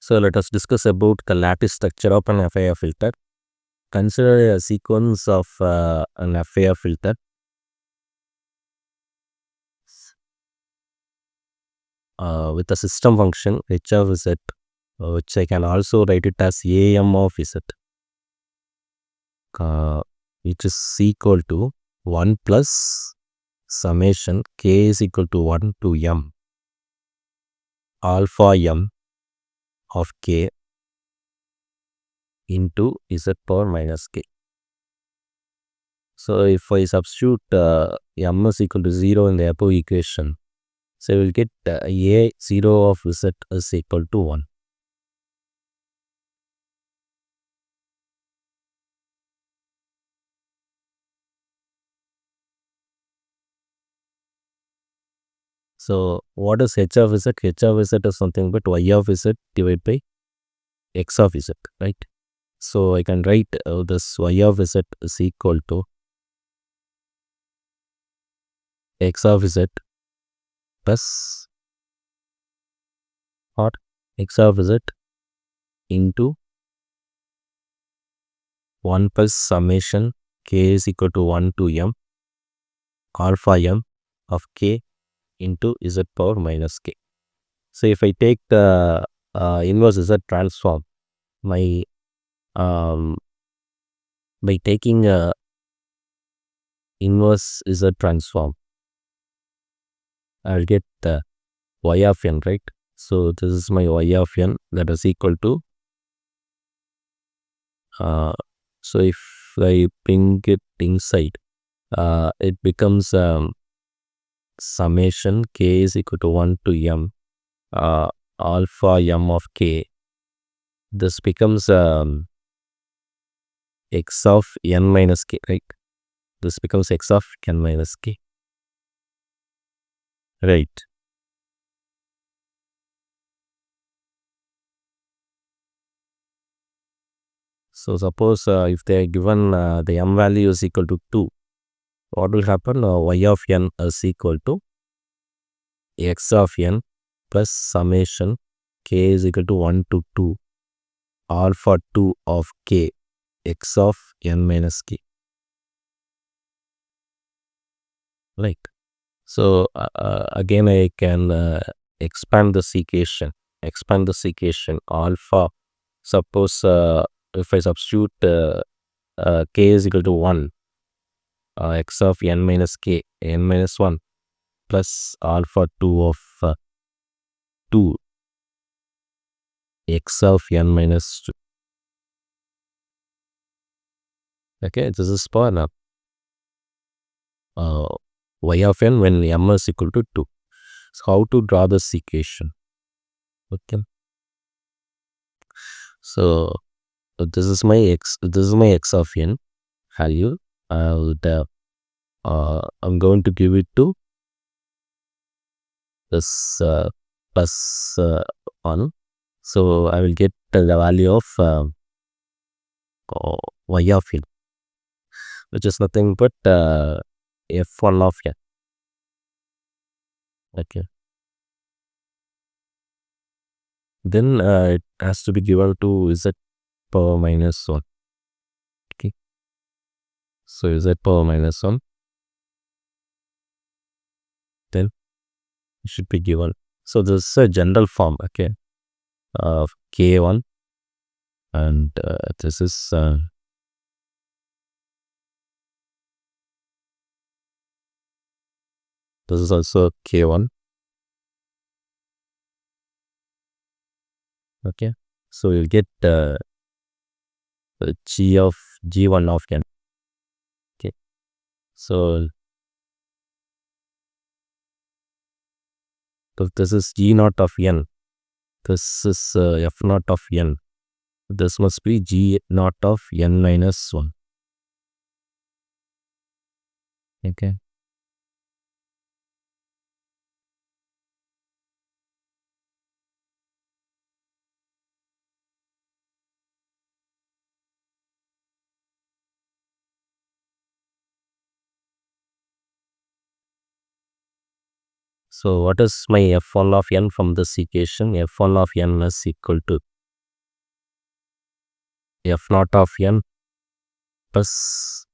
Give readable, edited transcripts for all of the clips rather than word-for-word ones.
So let us discuss about the lattice structure of an FIR filter. Consider a sequence of an FIR filter. With a system function h of z, which I can also write it as am of z, which is equal to 1 plus summation k is equal to 1 to m alpha m of k into z power minus k. So if I substitute m is equal to 0 in the above equation, so we will get a 0 of z is equal to 1. So what is h of z? H of z is something but y of z divided by x of z, right? So I can write this y of z is equal to x of z plus what? X of z into 1 plus summation k is equal to 1 to m alpha m of k into z power minus k. So if I take the inverse z transform, my by taking inverse z transform, I will get the y of n, right? So this is my y of n, that is equal to so if I bring it inside, it becomes summation k is equal to 1 to m alpha m of k. This becomes x of n minus k, right? This becomes x of n minus k, right? So suppose if they are given the m value is equal to 2, what will happen? Y of n is equal to x of n plus summation k is equal to 1 to 2 alpha 2 of k x of n minus k, right? So again I can expand this equation alpha. Suppose if I substitute k is equal to 1, x of n minus k, n minus 1 plus alpha 2 of 2 x of n minus 2. Okay, this is for y of n when m is equal to 2. So how to draw this equation? Okay, so this is my x of n value. I'm going to give it to this plus 1. So I will get the value of y of n, which is nothing but f1 of n. Okay, then it has to be given to z power minus 1. Okay, so z power minus 1, then it should be given. So this is a general form, okay, of k1, and this is also k1. Okay, so you'll get g1 of n. Okay, so this is g naught of n, this is f naught of n, this must be g naught of n minus 1. Okay, so what is my f1 of n from this equation? F1 of n is equal to f naught of n plus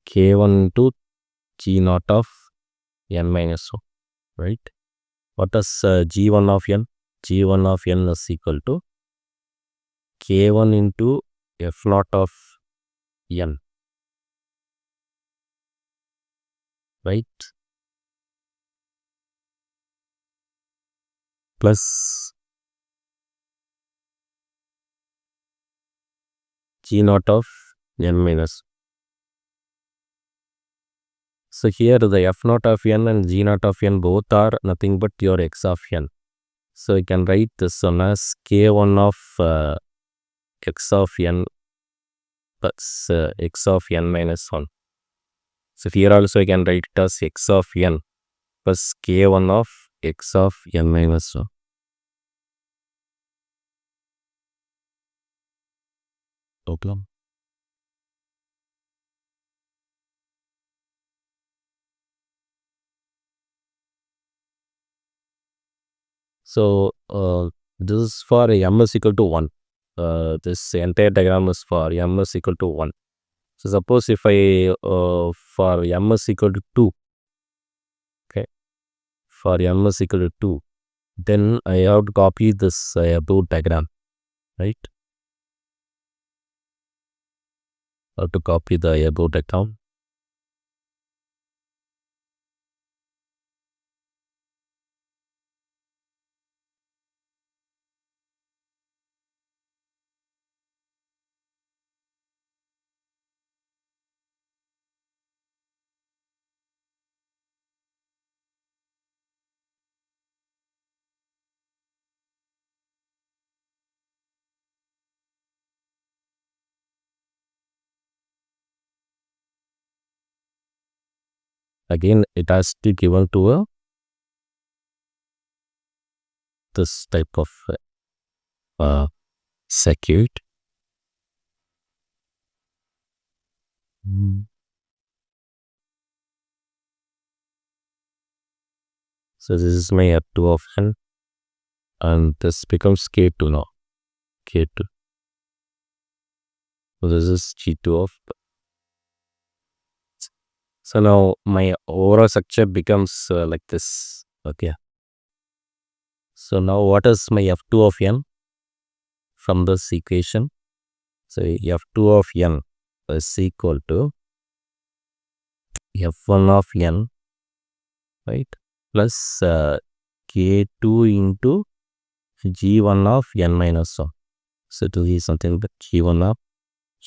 k1 into g naught of n minus 1, right? What is g1 of n? g1 of n is equal to k1 into f naught of n, right? Plus g naught of n minus. So here the f naught of n and g naught of n both are nothing but your x of n. So you can write this one as k1 of x of n plus x of n minus 1. So here also I can write it as x of n plus k1 of x of n minus 1. Okay. So this is for m is equal to 1. This entire diagram is for m is equal to 1. So suppose if I for m is equal to 2, okay, for m is equal to 2, then I have to copy this above diagram, right? I have to copy the above diagram. Again, it has to given to a this type of circuit. So this is my f2 of n, and this becomes k2 now. K2. So this is g2 of. So now my overall structure becomes like this. Okay. So now what is my f2 of n from this equation? So f2 of n is equal to f1 of n, right, plus k2 into g1 of n minus 1. So to be something but g1 of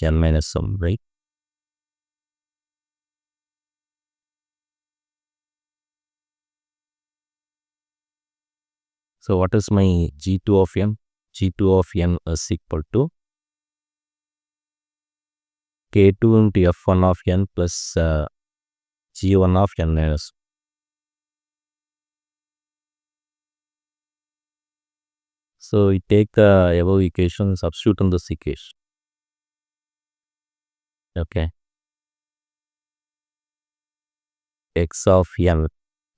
n minus 1, right? So what is my g2 of n? g2 of n is equal to k2 into f1 of n plus g1 of n minus 1. So we take the above equation, substitute in this equation. Okay. X of n.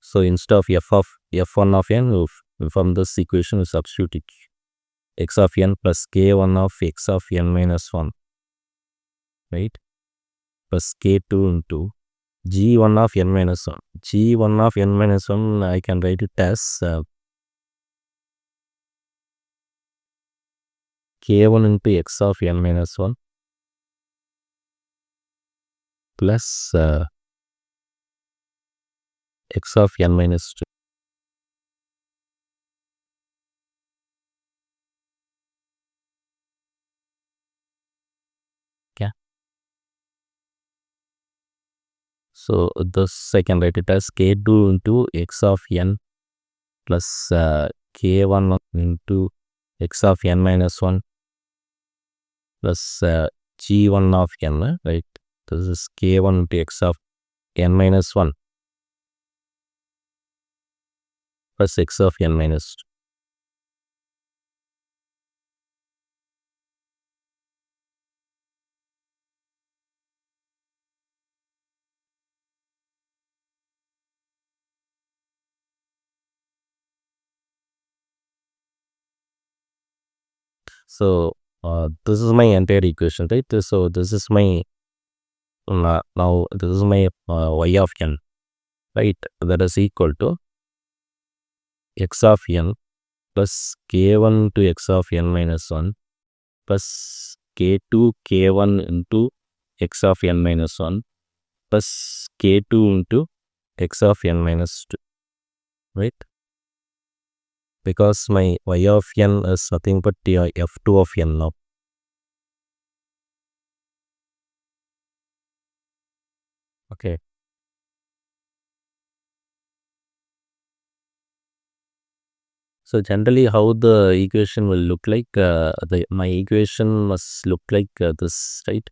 So instead of f1 of n, from this equation we substitute it. X of n plus k1 of x of n minus 1, right, plus k2 into g1 of n minus 1. g1 of n minus 1 I can write it as k1 into x of n minus 1 plus x of n minus 2. Okay. So this I can write it as k2 into x of n plus k1 into x of n minus 1 plus g1 of n, right? This is k1 into x of n minus 1 plus x of n minus 2. So this is my entire equation, right? So this is my now this is my y of n, right? That is equal to x of n plus k1 to x of n minus 1 plus k2 k1 into x of n minus 1 plus k2 into x of n minus 2, right? Because my y of n is nothing but f2 of n now. Okay. So generally how the equation will look like, my equation must look like this, right?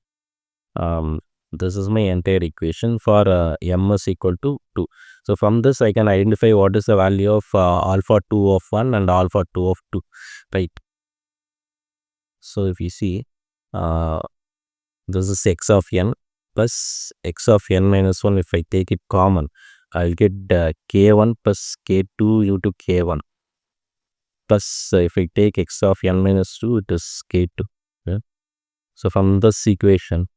This is my entire equation for m is equal to 2. So from this I can identify what is the value of alpha 2 of 1 and alpha 2 of 2, right? So if you see, uh, this is x of n plus x of n minus 1. If I take it common, I'll get k1 plus k2 into k1 plus if I take x of n minus 2, it is k2. Yeah? So from this equation,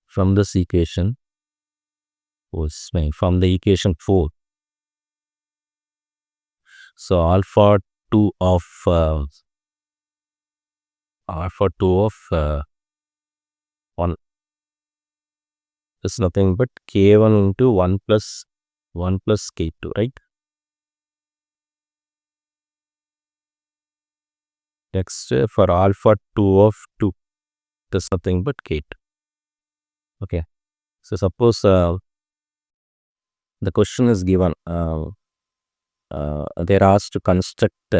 from the equation 4, so alpha 2 of alpha 2 of 1 is nothing but k1 into 1 plus k2, right? Next, for alpha 2 of 2, it is nothing but k2. Okay. So suppose the question is given, they're asked to construct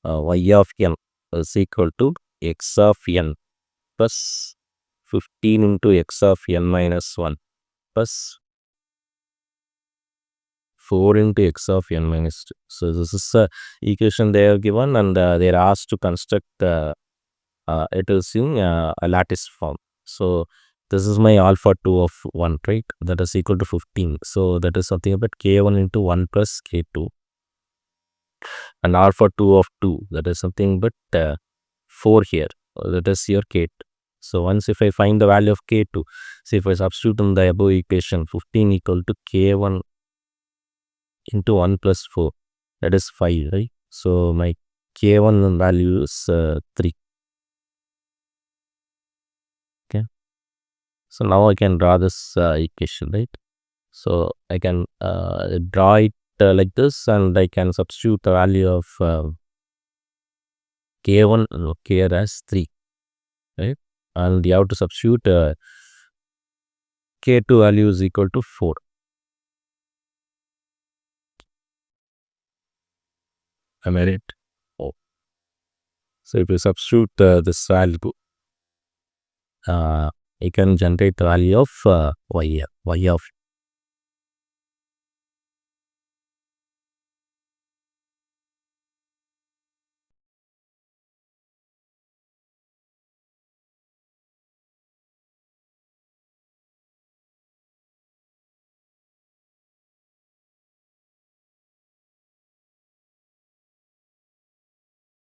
y of n is equal to x of n plus 15 into x of n minus 1 plus 4 into x of n minus 2. So this is the equation they are given, and they are asked to construct it is in a lattice form. So this is my alpha 2 of 1, right? That is equal to 15. So that is something about k1 into 1 plus k2, and alpha 2 of 2, that is something but 4 here. That is your k2. So once if I find the value of k2, see if I substitute in the above equation, 15 equal to k1 into 1 plus 4, that is 5, right? So my k1 value is 3. Okay. So now I can draw this equation, right? So I can draw it like this, and I can substitute the value of k1 here as 3, right? And you have to substitute k2 value is equal to 4. Am I right? Oh. So if you substitute this value, you can generate the value of y of